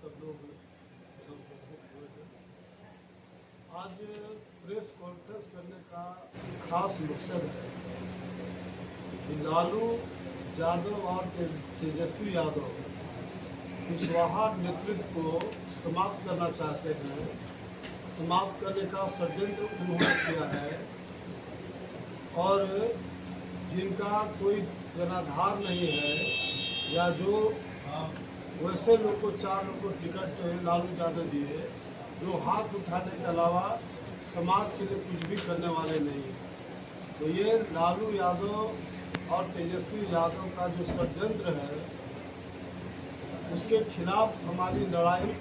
सब लोग उपस्थित हुए हैं। आज प्रेस कॉन्फ्रेंस करने का खास मकसद है कि लालू यादव और तेजस्वी यादव कुशवाहा नेतृत्व को समाप्त करना चाहते हैं। समाप्त करने का षड्यंत्र उन्होंने किया है और जिनका कोई जनाधार नहीं है या जो वैसे लोग को 4 लोग को टिकट लालू यादव दिए जो हाथ उठाने के अलावा समाज के लिए कुछ भी करने वाले नहीं हैं। तो ये लालू यादव और तेजस्वी यादव का जो षड्यंत्र है उसके खिलाफ हमारी लड़ाई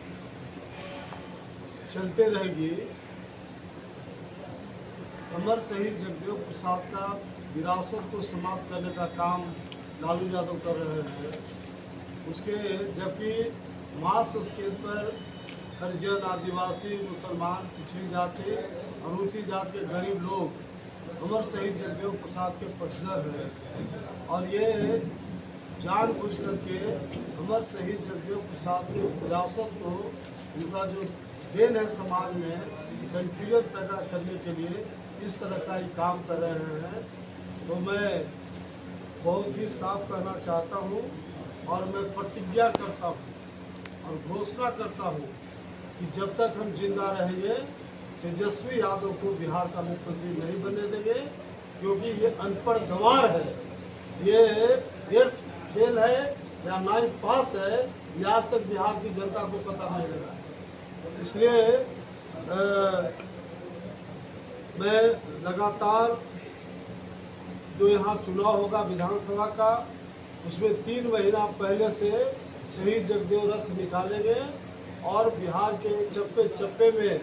चलते रहेगी। अमर शहीद जगदेव प्रसाद का विरासत को समाप्त करने का काम लालू यादव कर रहे हैं। उसके जबकि मास स्केल पर हरिजन, आदिवासी, मुसलमान, पिछड़ी जाति और ऊंची जाति के गरीब लोग अमर शहीद जगदेव प्रसाद के पक्षधर हैं और ये जानबूझ करके अमर शहीद जगदेव प्रसाद की विरासत को उनका जो देन है समाज में कन्फ्यूजन पैदा करने के लिए इस तरह का ही काम कर रहे हैं। तो मैं बहुत ही साफ कहना चाहता हूँ और मैं प्रतिज्ञा करता हूँ और घोषणा करता हूँ कि जब तक हम जिंदा रहेंगे तेजस्वी यादव को बिहार का मुख्यमंत्री नहीं बनने देंगे, क्योंकि ये अनपढ़ गंवार है, ये 8th फेल है या 9th पास है, ये आज तक बिहार की जनता को पता नहीं लगा है। इसलिए मैं लगातार जो यहाँ चुनाव होगा विधानसभा का उसमें 3 महीना पहले से शहीद जगदेव रथ निकालेंगे और बिहार के चप्पे चप्पे में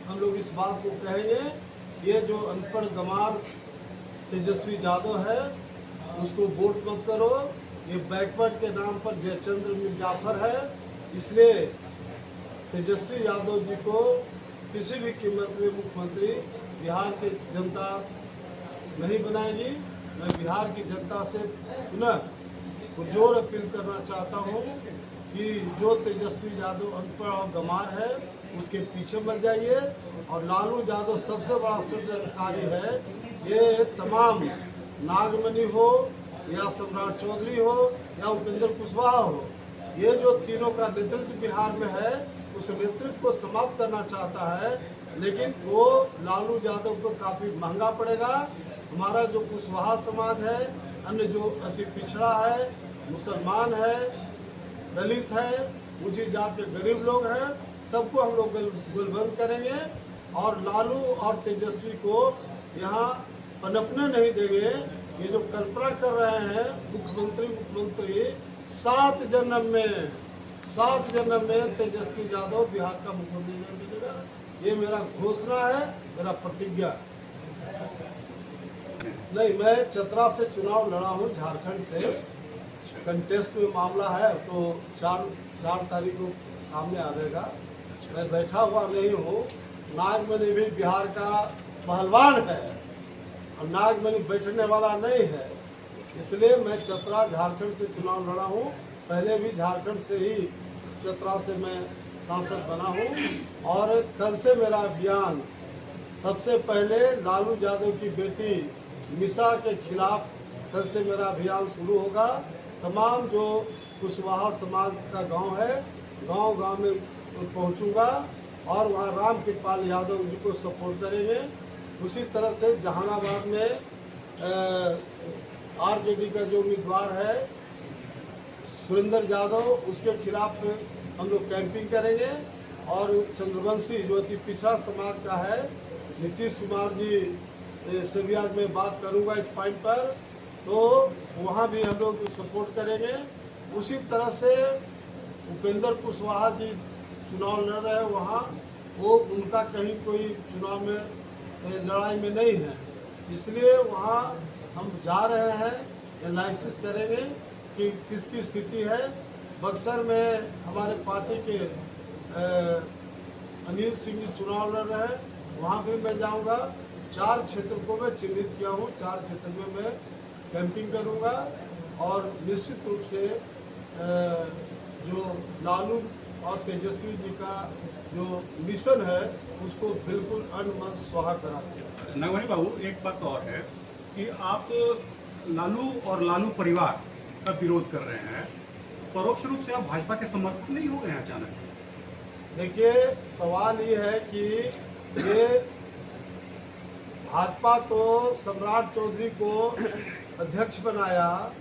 हम लोग इस बात को कहेंगे ये जो अनपढ़ गंवार तेजस्वी यादव है उसको वोट मत करो, ये बैकवर्ड के नाम पर जयचंद्र मिर्जाफर है। इसलिए तेजस्वी यादव जी को किसी भी कीमत में मुख्यमंत्री बिहार की जनता नहीं बनाएगी। मैं बिहार की जनता से पुनः पुरजोर अपील करना चाहता हूँ कि जो तेजस्वी यादव अनपढ़ और गंवार है उसके पीछे मत जाइए और लालू यादव सबसे बड़ा षड्यंत्रकारी है। ये तमाम नागमणि हो या सम्राट चौधरी हो या उपेंद्र कुशवाहा हो, ये जो तीनों का नेतृत्व बिहार में है उस नेतृत्व को समाप्त करना चाहता है, लेकिन वो लालू यादव को काफ़ी महंगा पड़ेगा। हमारा जो कुशवाहा समाज है, अन्य जो अति पिछड़ा है, मुसलमान है, दलित है, ऊंची जाति के गरीब लोग हैं, सबको हम लोग गोलबंद करेंगे और लालू और तेजस्वी को यहाँ पनपने नहीं देंगे। ये जो कल्पना कर रहे हैं मुख्यमंत्री 7 जन्म में तेजस्वी यादव बिहार का मुख्यमंत्री नहीं बनेगा। ये मेरा घोषणा है, मेरा प्रतिज्ञा। नहीं, मैं चतरा से चुनाव लड़ा हूँ, झारखंड से कंटेस्ट में मामला है तो 4 तारीख को सामने आएगा। मैं बैठा हुआ नहीं हूँ। नागमणि भी बिहार का पहलवान है और नागमणि बैठने वाला नहीं है, इसलिए मैं चतरा झारखंड से चुनाव लड़ा हूँ। पहले भी झारखंड से ही चतरा से मैं सांसद बना हूँ और कल से मेरा अभियान सबसे पहले लालू यादव की बेटी मिसा के खिलाफ कल से मेरा अभियान शुरू होगा। तमाम जो कुशवाहा समाज का गांव है, गांव में पहुंचूंगा और वहां राम कृपाल यादव जी को सपोर्ट करेंगे। उसी तरह से जहानाबाद में आरजेडी का जो उम्मीदवार है सुरेंद्र यादव, उसके खिलाफ हम लोग कैंपिंग करेंगे और चंद्रवंशी जो अति पिछड़ा समाज का है, नीतीश कुमार जी से भी आज मैं बात करूंगा इस पॉइंट पर, तो वहाँ भी हम लोग सपोर्ट करेंगे। उसी तरह से उपेंद्र कुशवाहा जी चुनाव लड़ रहे हैं, वहाँ वो उनका कहीं कोई चुनाव में लड़ाई में नहीं है, इसलिए वहाँ हम जा रहे हैं, एनालिसिस करेंगे कि किसकी स्थिति है। बक्सर में हमारे पार्टी के अनिल सिंह जी चुनाव लड़ रहे हैं, वहाँ भी मैं जाऊँगा। 4 क्षेत्र को मैं चिन्हित किया हूँ, 4 क्षेत्र में मैं कैंपिंग करूँगा और निश्चित रूप से जो लालू और तेजस्वी जी का जो मिशन है उसको बिल्कुल अनमन स्वाहा करा दिया। नागवानी बाबू, एक बात और है कि आप लालू और लालू परिवार का विरोध कर रहे हैं, परोक्ष रूप से आप भाजपा के समर्थक नहीं हो गए हैं अचानक? देखिए, सवाल ये है कि ये भाजपा तो सम्राट चौधरी को अध्यक्ष बनाया,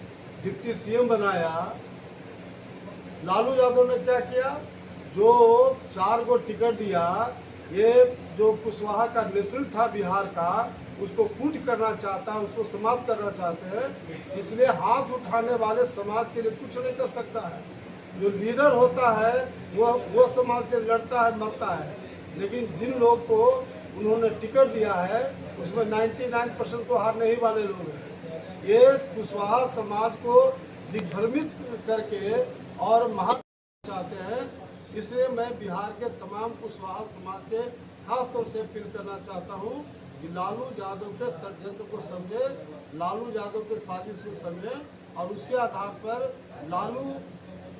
डिप्टी सीएम बनाया। लालू यादव ने क्या किया? जो 4 को टिकट दिया, ये जो कुशवाहा का नेतृत्व था बिहार का, उसको कुंठ करना चाहता है, उसको समाप्त करना चाहते हैं। इसलिए हाथ उठाने वाले समाज के लिए कुछ नहीं कर सकता है। जो लीडर होता है वो समाज के लड़ता है, मरता है। लेकिन जिन लोग को उन्होंने टिकट दिया है उसमें 99% तो हारने ही वाले लोग हैं। ये कुशवाहा समाज को दिग्भ्रमित करके और महान चाहते हैं। इसलिए मैं बिहार के तमाम कुशवाहा समाज के खास तौर से अपील करना चाहता हूँ कि लालू यादव के षड्यंत्र को समझे, लालू यादव के साजिश को समझे और उसके आधार पर लालू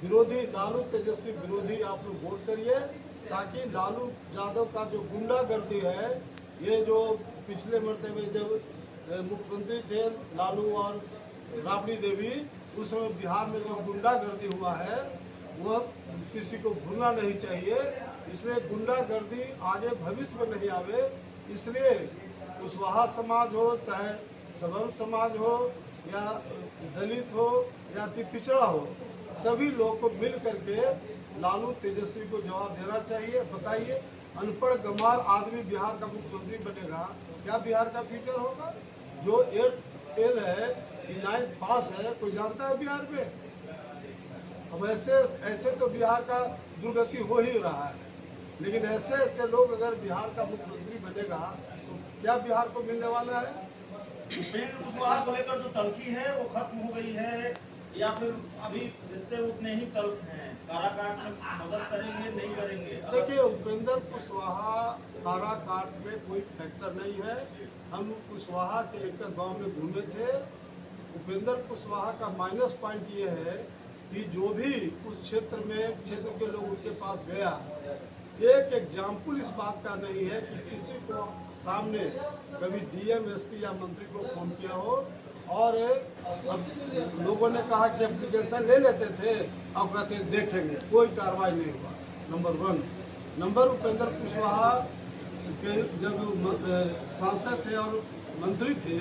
विरोधी, लालू तेजस्वी विरोधी आप लोग वोट करिए, ताकि लालू यादव का जो गुंडागर्दी है, ये जो पिछले मरतबे जब मुख्यमंत्री थे लालू और राबड़ी देवी, उस समय बिहार में जो गुंडागर्दी हुआ है वह किसी को भूलना नहीं चाहिए। इसलिए गुंडागर्दी आगे भविष्य में नहीं आवे, इसलिए कुशवाहा समाज हो, चाहे सवर्ण समाज हो, या दलित हो, या अति पिछड़ा हो, सभी लोग को मिल करके लालू तेजस्वी को जवाब देना चाहिए। बताइए, अनपढ़ गंवार आदमी बिहार का मुख्यमंत्री बनेगा, क्या बिहार का फ्यूचर होगा? जो 8th फेल है, 9th पास है, कोई जानता है बिहार में? अब ऐसे तो बिहार का दुर्गति हो ही रहा है। लेकिन ऐसे लोग अगर बिहार का मुख्यमंत्री बनेगा तो क्या बिहार को मिलने वाला है? उपेंद्र कुशवाहा को लेकर जो तल्खी है वो खत्म हो गई है, या फिर अभी रिश्ते उतने ही तल्ख हैं? काराकाट में मदद करेंगे, नहीं करेंगे? देखिए, उपेंद्र कुशवाहा काराकाट में कोई फैक्टर नहीं है। हम कुशवाहा के एक गांव में घूमे थे। उपेंद्र कुशवाहा का माइनस पॉइंट ये है कि जो भी उस क्षेत्र के लोग उनके पास गया, एक एग्जाम्पल इस बात का नहीं है कि किसी को सामने कभी डीएम, एसपी या मंत्री को फोन किया हो और अब लोगों ने कहा कि एप्लीकेशन ले लेते थे, अब कहते देखेंगे, कोई कार्रवाई नहीं हुआ। नंबर 1 नंबर उपेंद्र कुशवाहा के जब सांसद थे और मंत्री थे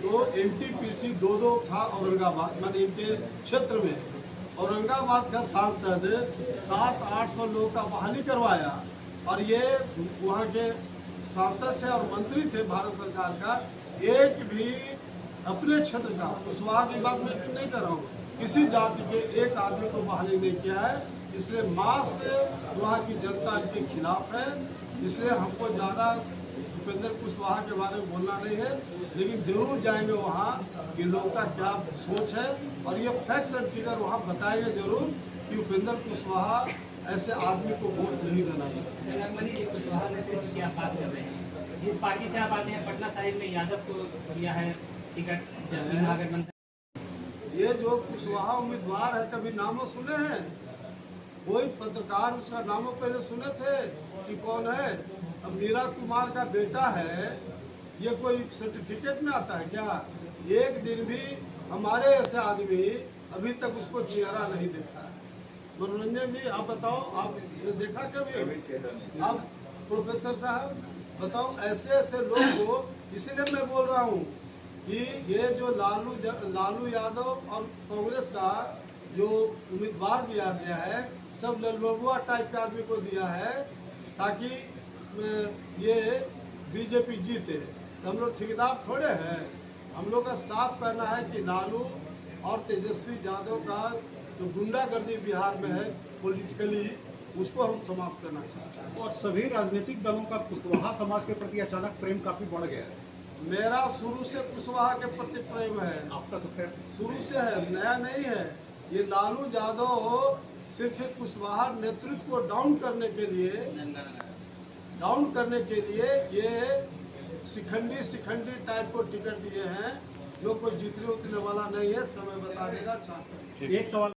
तो एनटीपीसी 2 था औरंगाबाद, माने इनके क्षेत्र में। औरंगाबाद का सांसद 700-800 लोगों का बहाली करवाया और ये वहाँ के सांसद थे और मंत्री थे भारत सरकार का, एक भी अपने क्षेत्र का, कुशवाहा की बात मैं नहीं कर रहा हूँ, किसी जाति के एक आदमी को बहाली नहीं किया है। इसलिए मास से वहाँ की जनता इनके खिलाफ है। इसलिए हमको ज़्यादा उपेंद्र कुशवाहा के बारे में बोलना नहीं है, लेकिन जरूर जाएंगे वहाँ कि लोगों का क्या सोच है और ये फैक्ट्स एंड फिगर वहाँ बताएंगे जरूर कि उपेंद्र कुशवाहा ऐसे आदमी को वोट नहीं देना चाहिए। कुशवाहा नेतृत्व की आप बात कर रहे हैं, जिस पार्टी से आप आते हैं पटना साहिब में यादव को दिया है टिकट महागठबंधन। ये जो कुशवाहा उम्मीदवार है, कभी नामों सुने हैं? कोई पत्रकार उसका नामों पहले सुने थे कि कौन है? अब मीरा कुमार का बेटा है, ये कोई सर्टिफिकेट में आता है क्या? एक दिन भी हमारे ऐसे आदमी अभी तक उसको चेहरा नहीं देखा है। मनोरंजन जी, आप बताओ, आपने देखा कभी? आप प्रोफेसर साहब बताओ, ऐसे लोग को, इसलिए मैं बोल रहा हूँ कि ये जो लालू यादव और कांग्रेस का जो उम्मीदवार दिया गया है, सब ललबुआ टाइप के आदमी को दिया है ताकि ये बीजेपी जीते। तो हम लोग ठेकेदार थोड़े हैं। हम लोग का साफ कहना है कि लालू और तेजस्वी यादव का जो गुंडागर्दी बिहार में है पॉलिटिकली, उसको हम समाप्त करना चाहते हैं। और सभी राजनीतिक दलों का कुशवाहा समाज के प्रति अचानक प्रेम काफी बढ़ गया है। मेरा शुरू से कुशवाहा के प्रति प्रेम है। आपका तो प्रेम शुरू से है, नया नहीं है। ये लालू यादव सिर्फ कुशवाहा नेतृत्व को डाउन करने के लिए ये शिखंडी टाइप को टिकट दिए हैं, जो कोई जीतने उतने वाला नहीं है। समय बता देगा। एक सवाल